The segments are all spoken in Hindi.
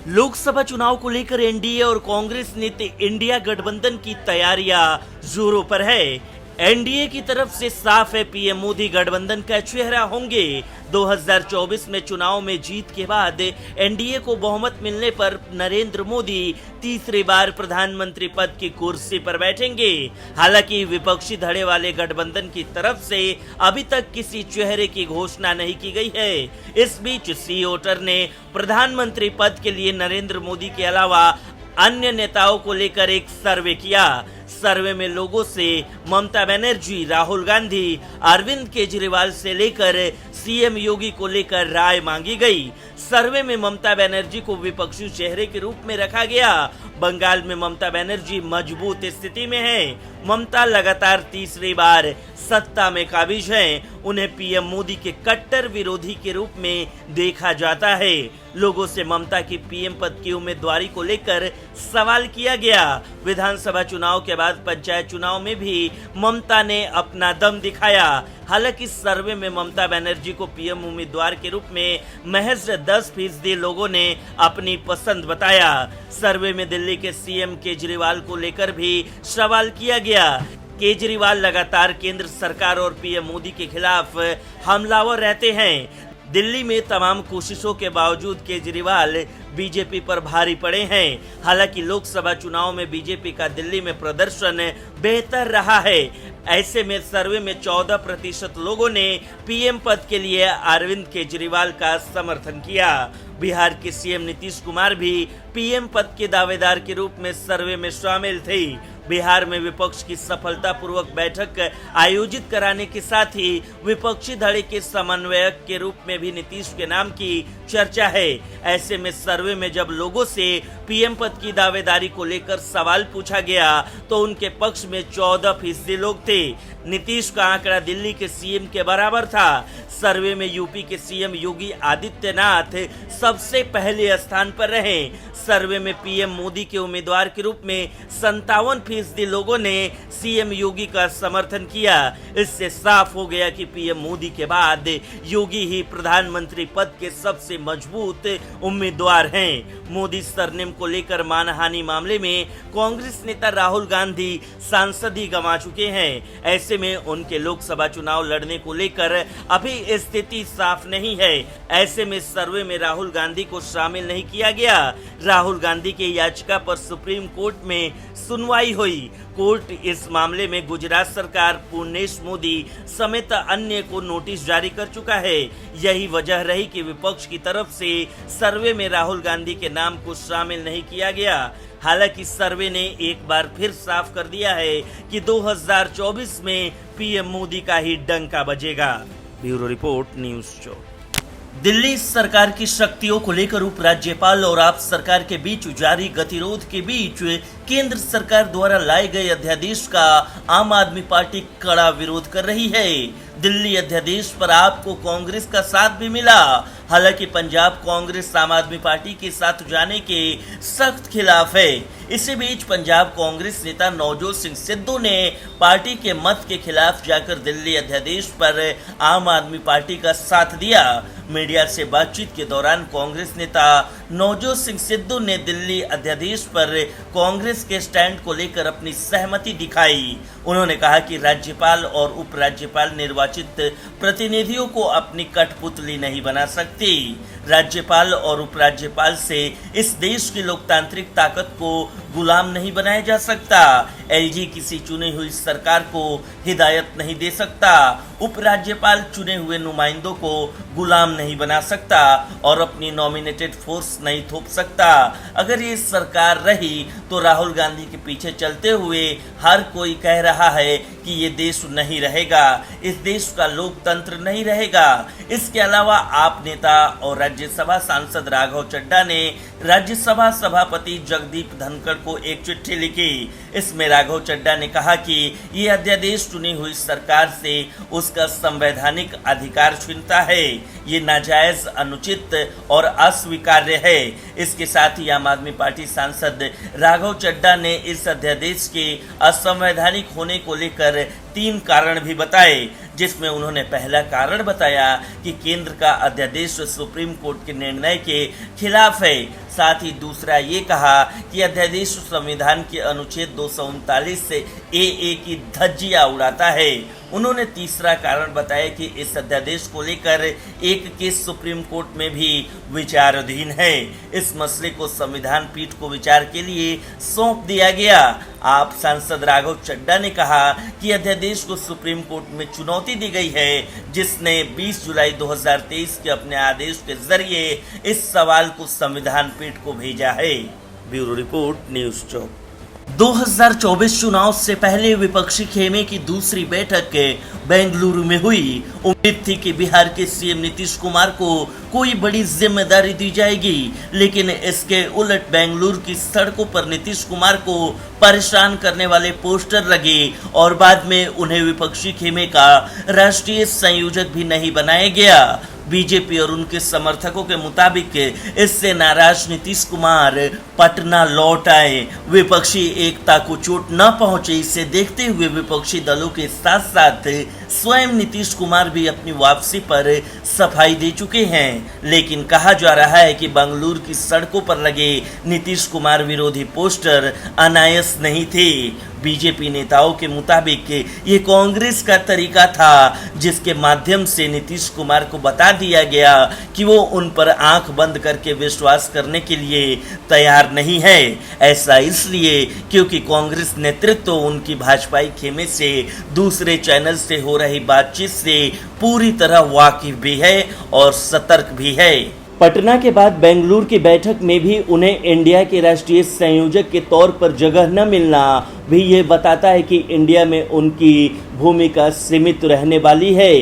लोकसभा चुनाव को लेकर एनडीए और कांग्रेस नीति इंडिया गठबंधन की तैयारियां जोरों पर है। एनडीए की तरफ से साफ है, पीएम मोदी गठबंधन का चेहरा होंगे। 2024 में चुनाव में जीत के बाद एनडीए को बहुमत मिलने पर नरेंद्र मोदी तीसरी बार प्रधानमंत्री पद की कुर्सी पर बैठेंगे। हालांकि विपक्षी धड़े वाले गठबंधन की तरफ से अभी तक किसी चेहरे की घोषणा नहीं की गई है। इस बीच सी वोटर ने प्रधानमंत्री पद के लिए नरेंद्र मोदी के अलावा अन्य नेताओं को लेकर एक सर्वे किया। सर्वे में लोगों से ममता बनर्जी, राहुल गांधी, अरविंद केजरीवाल से लेकर सीएम योगी को लेकर राय मांगी गई। सर्वे में ममता बनर्जी को विपक्षी चेहरे के रूप में रखा गया। बंगाल में ममता बनर्जी मजबूत स्थिति में हैं। ममता लगातार तीसरी बार सत्ता में काबिज हैं। उन्हें पीएम मोदी के कट्टर विरोधी के रूप में देखा जाता है। लोगों से ममता की पीएम पद की उम्मीदवारी को लेकर सवाल किया गया। विधानसभा चुनाव के बाद पंचायत चुनाव में भी ममता ने अपना दम दिखाया। हालांकि सर्वे में ममता बनर्जी को पीएम उम्मीदवार के रूप में महज 10% लोगों ने अपनी पसंद बताया। सर्वे में दिल्ली के सीएम केजरीवाल को लेकर भी सवाल किया गया। केजरीवाल लगातार केंद्र सरकार और पीएम मोदी के खिलाफ हमलावर रहते हैं। दिल्ली में तमाम कोशिशों के बावजूद केजरीवाल बीजेपी पर भारी पड़े हैं। हालांकि लोकसभा चुनाव में बीजेपी का दिल्ली में प्रदर्शन बेहतर रहा है। ऐसे में सर्वे में 14% लोगों ने पीएम पद के लिए अरविंद केजरीवाल का समर्थन किया। बिहार के सीएम नीतीश कुमार भी पीएम पद के दावेदार के रूप में सर्वे में शामिल थे। बिहार में विपक्ष की सफलतापूर्वक बैठक आयोजित कराने के साथ ही विपक्षी धड़े के समन्वयक के रूप में भी नीतीश के नाम की चर्चा है। ऐसे में सर्वे में जब लोगों से पीएम पद की दावेदारी को लेकर सवाल पूछा गया तो उनके पक्ष में 14% लोग थे। नीतीश का आंकड़ा दिल्ली के सीएम के बराबर था। सर्वे में यूपी के सीएम योगी आदित्यनाथ सबसे पहले स्थान पर रहे। सर्वे में पीएम मोदी के उम्मीदवार के रूप में 57% लोगों ने सीएम योगी का समर्थन किया। इससे साफ हो गया कि पीएम मोदी के बाद योगी ही प्रधानमंत्री पद के सबसे मजबूत उम्मीदवार हैं। मोदी सरनेम को लेकर मानहानि मामले में कांग्रेस नेता राहुल गांधी सांसद ही गंवा चुके हैं। ऐसे में उनके लोकसभा चुनाव लड़ने को लेकर अभी स्थिति साफ नहीं है। ऐसे में सर्वे में राहुल गांधी को शामिल नहीं किया गया। राहुल गांधी की याचिका पर सुप्रीम कोर्ट में सुनवाई हुई। कोर्ट इस मामले में गुजरात सरकार, पूर्णेश मोदी समेत अन्य को नोटिस जारी कर चुका है। यही वजह रही कि विपक्ष की तरफ से सर्वे में राहुल गांधी के नाम को शामिल नहीं किया गया। हालांकि सर्वे ने एक बार फिर साफ कर दिया है कि 2024 में पीएम मोदी का ही डंका बजेगा। Bureau report, news 24। दिल्ली सरकार की शक्तियों को लेकर उपराज्यपाल और आप सरकार के बीच जारी गतिरोध के बीच केंद्र सरकार द्वारा लाए गए अध्यादेश का आम आदमी पार्टी कड़ा विरोध कर रही है। दिल्ली अध्यादेश पर आपको कांग्रेस का साथ भी मिला। हालांकि पंजाब कांग्रेस आम आदमी पार्टी के साथ जाने के सख्त खिलाफ है। इसी बीच पंजाब कांग्रेस नेता नवजोत सिंह सिद्धू ने पार्टी के मत के खिलाफ जाकर दिल्ली अध्यादेश पर आम आदमी पार्टी का साथ दिया। मीडिया से बातचीत के दौरान कांग्रेस नेता नवजोत सिंह सिद्धू ने दिल्ली अध्यादेश पर कांग्रेस के स्टैंड को लेकर अपनी सहमति दिखाई। उन्होंने कहा कि राज्यपाल और उपराज्यपाल निर्वाचित प्रतिनिधियों को अपनी कठपुतली नहीं बना सकती। राज्यपाल और उपराज्यपाल से इस देश की लोकतांत्रिक ताकत को गुलाम नहीं बनाया जा सकता। एलजी किसी चुनी हुई सरकार को हिदायत नहीं दे सकता। उपराज्यपाल चुने हुए नुमाइंदों को गुलाम नहीं बना सकता और अपनी नॉमिनेटेड फोर्स नहीं थोप सकता। अगर ये सरकार रही तो राहुल गांधी के पीछे चलते हुए हर कोई कह रहा है कि ये देश नहीं रहेगा, इस देश का लोकतंत्र नहीं रहेगा। इसके अलावा आप नेता और राज्यसभा सांसद राघव चड्ढा ने राज्यसभा सभापति जगदीप धनखड़ को एक चिट्ठी लिखी। इसमें राघव चड्ढा ने कहा कि ये अध्यादेश चुनी हुई सरकार से उसका संवैधानिक अधिकार छीनता है। ये नाजायज, अनुचित और अस्वीकार्य है। इसके साथ ही आम आदमी पार्टी सांसद राघव चड्ढा ने इस अध्यादेश के असंवैधानिक होने को लेकर 3 कारण भी बताए, जिसमें उन्होंने पहला कारण बताया कि केंद्र का अध्यादेश सुप्रीम कोर्ट के निर्णय के खिलाफ है। साथ ही दूसरा ये कहा कि अध्यादेश संविधान के अनुच्छेद 239 से AA की धज्जियां उड़ाता है। उन्होंने तीसरा कारण बताया कि इस अध्यादेश को लेकर एक केस सुप्रीम कोर्ट में भी विचाराधीन है। इस मसले को संविधान पीठ को विचार के लिए सौंप दिया गया। आप सांसद राघव चड्ढा ने कहा कि अध्यादेश को सुप्रीम कोर्ट में चुनौती दी गई है, जिसने 20 जुलाई 2023 के अपने आदेश के जरिए इस सवाल को संविधान पीठ को भेजा है। ब्यूरो रिपोर्ट, न्यूज़ चौक। 2024 चुनाव से पहले विपक्षी खेमे की दूसरी बैठक बेंगलुरु में हुई। उम्मीद थी कि बिहार के सीएम नीतीश कुमार को कोई बड़ी जिम्मेदारी दी जाएगी, लेकिन इसके उलट बेंगलुरु की सड़कों पर नीतीश कुमार को परेशान करने वाले पोस्टर लगे और बाद में उन्हें विपक्षी खेमे का राष्ट्रीय संयोजक भी नहीं बनाया गया। बीजेपी और उनके समर्थकों के मुताबिक इससे नाराज नीतीश कुमार पटना लौट आए। विपक्षी एकता को चोट न पहुंचे, इसे देखते हुए विपक्षी दलों के साथ साथ स्वयं नीतीश कुमार भी अपनी वापसी पर सफाई दे चुके हैं। लेकिन कहा जा रहा है कि बेंगलुरु की सड़कों पर लगे नीतीश कुमार विरोधी पोस्टर अनायास नहीं थे। बीजेपी नेताओं के मुताबिक ये कांग्रेस का तरीका था, जिसके माध्यम से नीतीश कुमार को बता दिया गया कि वो उन पर आंख बंद करके विश्वास करने के लिए तैयार नहीं है। ऐसा इसलिए क्योंकि कांग्रेस नेतृत्व उनकी भाजपाई खेमे से दूसरे चैनल से हो रही बातचीत से पूरी तरह वाकिफ भी है और सतर्क भी है। पटना के बाद बेंगलुरु की बैठक में भी उन्हें इंडिया के राष्ट्रीय संयोजक के तौर पर जगह न मिलना भी ये बताता है कि इंडिया में उनकी भूमिका सीमित रहने वाली है।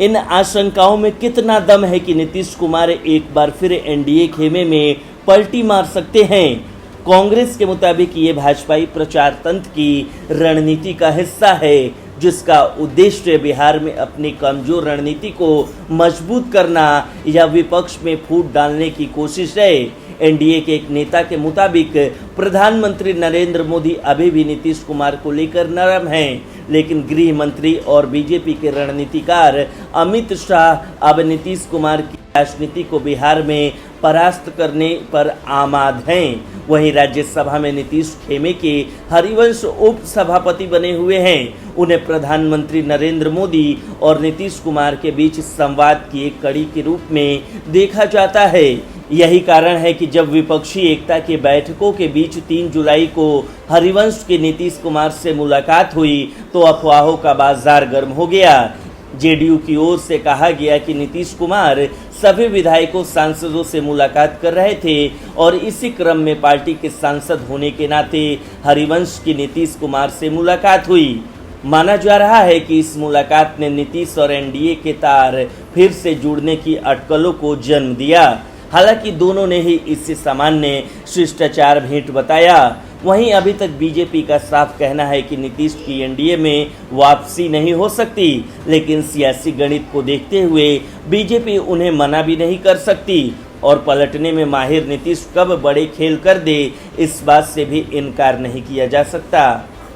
इन आशंकाओं में कितना दम है कि नीतीश कुमार एक बार फिर एनडीए खेमे में पलटी मार सकते हैं? कांग्रेस के मुताबिक ये भाजपाई प्रचार तंत्र की रणनीति का हिस्सा है, जिसका उद्देश्य बिहार में अपनी कमजोर रणनीति को मजबूत करना या विपक्ष में फूट डालने की कोशिश है। एनडीए के एक नेता के मुताबिक प्रधानमंत्री नरेंद्र मोदी अभी भी नीतीश कुमार को लेकर नरम हैं, लेकिन गृह मंत्री और बीजेपी के रणनीतिकार अमित शाह अब नीतीश कुमार की राजनीति को बिहार में परास्त करने पर आमाद हैं। वहीं राज्यसभा में नीतीश खेमे के हरिवंश उप सभापति बने हुए हैं। उन्हें प्रधानमंत्री नरेंद्र मोदी और नीतीश कुमार के बीच संवाद की एक कड़ी के रूप में देखा जाता है। यही कारण है कि जब विपक्षी एकता की बैठकों के बीच 3 जुलाई को हरिवंश के नीतीश कुमार से मुलाकात हुई तो अफवाहों का बाजार गर्म हो गया। जेडीयू की ओर से कहा गया कि नीतीश कुमार सभी विधायकों सांसदों से मुलाकात कर रहे थे और इसी क्रम में पार्टी के सांसद होने के नाते हरिवंश की नीतीश कुमार से मुलाकात हुई। माना जा रहा है कि इस मुलाकात ने नीतीश और एनडीए के तार फिर से जुड़ने की अटकलों को जन्म दिया। हालांकि दोनों ने ही इसे सामान्य शिष्टाचार भेंट बताया। वहीं अभी तक बीजेपी का साफ कहना है कि नीतीश की एनडीए में वापसी नहीं हो सकती, लेकिन सियासी गणित को देखते हुए बीजेपी उन्हें मना भी नहीं कर सकती और पलटने में माहिर नीतीश कब बड़े खेल कर दे, इस बात से भी इनकार नहीं किया जा सकता।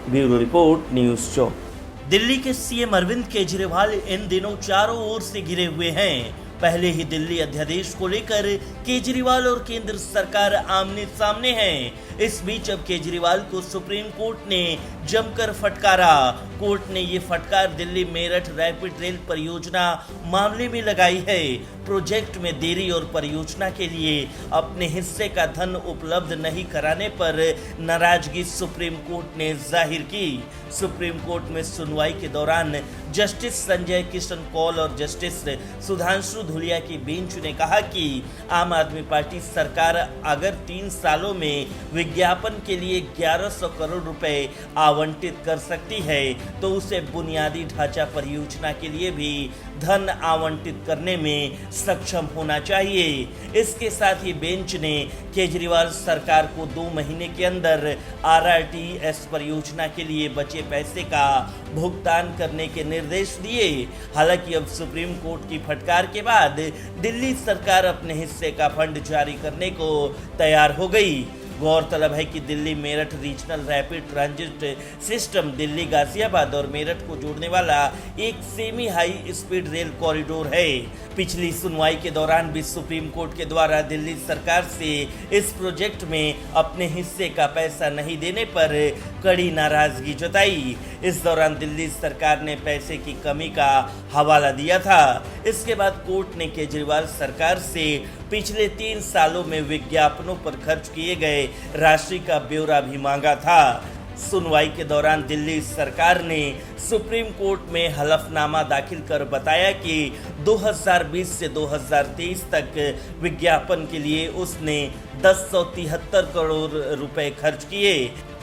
ब्यूरो रिपोर्ट, न्यूज़ चौक। दिल्ली के सीएम अरविंद केजरीवाल इन दिनों चारों ओर से घिरे हुए हैं। पहले ही दिल्ली अध्यादेश को लेकर केजरीवाल और केंद्र सरकार आमने सामने हैं। इस बीच अब केजरीवाल को सुप्रीम कोर्ट ने जमकर फटकारा। कोर्ट ने ये फटकार दिल्ली मेरठ रैपिड रेल परियोजना मामले में लगाई है। प्रोजेक्ट में देरी और परियोजना के लिए अपने हिस्से का धन उपलब्ध नहीं कराने पर नाराजगी सुप्रीम कोर्ट ने जाहिर की। सुप्रीम कोर्ट में सुनवाई के दौरान जस्टिस संजय किशन कौल और जस्टिस सुधांशु धुलिया की बेंच ने कहा कि आम आदमी पार्टी सरकार अगर 3 सालों में विज्ञापन के लिए 1100 करोड़ रुपए आवंटित कर सकती है तो उसे बुनियादी ढांचा परियोजना के लिए भी धन आवंटित करने में सक्षम होना चाहिए। इसके साथ ही बेंच ने केजरीवाल सरकार को 2 महीने के अंदर RRTS परियोजना के लिए बचे पैसे का भुगतान करने के निर्देश दिए। हालांकि अब सुप्रीम कोर्ट की फटकार के बाद दिल्ली सरकार अपने हिस्से का फंड जारी करने को तैयार हो गई। गौरतलब है कि Delhi Meerut regional rapid transit system Delhi Ghaziabad और मेरठ को जोड़ने वाला एक semi high speed rail corridor है। पिछली सुनवाई के दौरान भी सुप्रीम कोर्ट के द्वारा दिल्ली सरकार से इस प्रोजेक्ट में अपने हिस्से का पैसा नहीं देने पर कड़ी नाराजगी जताई। इस दौरान दिल्ली सरकार ने पैसे की कमी का हवाला दिया था। इसके बाद कोर्ट ने केजरीवाल सरकार से पिछले 3 सालों में विज्ञापनों पर खर्च किए गए राशि का ब्यौरा भी मांगा था। सुनवाई के दौरान दिल्ली सरकार ने सुप्रीम कोर्ट में हलफनामा दाखिल कर बताया कि 2020 से 2023 तक विज्ञापन के लिए उसने 1073 करोड़ रुपए खर्च किए।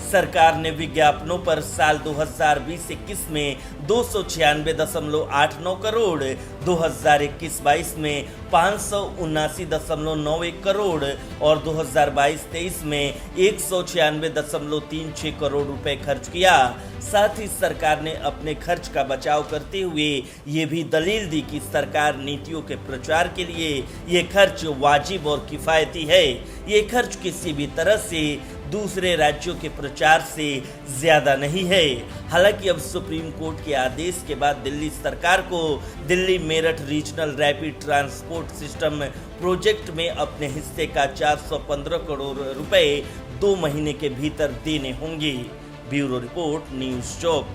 सरकार ने विज्ञापनों पर साल 2020-21 में 296.89 करोड़, 2021-22 में 579.91 करोड़ और 2022-23 में 196.36 करोड़ रुपए खर्च किया। साथ ही सरकार ने अपने खर्च का बचाव करते हुए ये भी दलील दी कि सरकार नीतियों के प्रचार के लिए ये खर्च वाजिब और किफायती है। ये खर्च किसी भी तरह से दूसरे राज्यों के प्रचार से ज्यादा नहीं है। हालांकि अब सुप्रीम कोर्ट के आदेश के बाद दिल्ली सरकार को Delhi Meerut regional rapid transport system project में अपने हिस्से का 415 करोड़ रुपए 2 महीने के भीतर देने होंगे। ब्यूरो रिपोर्ट, न्यूज़ चौक।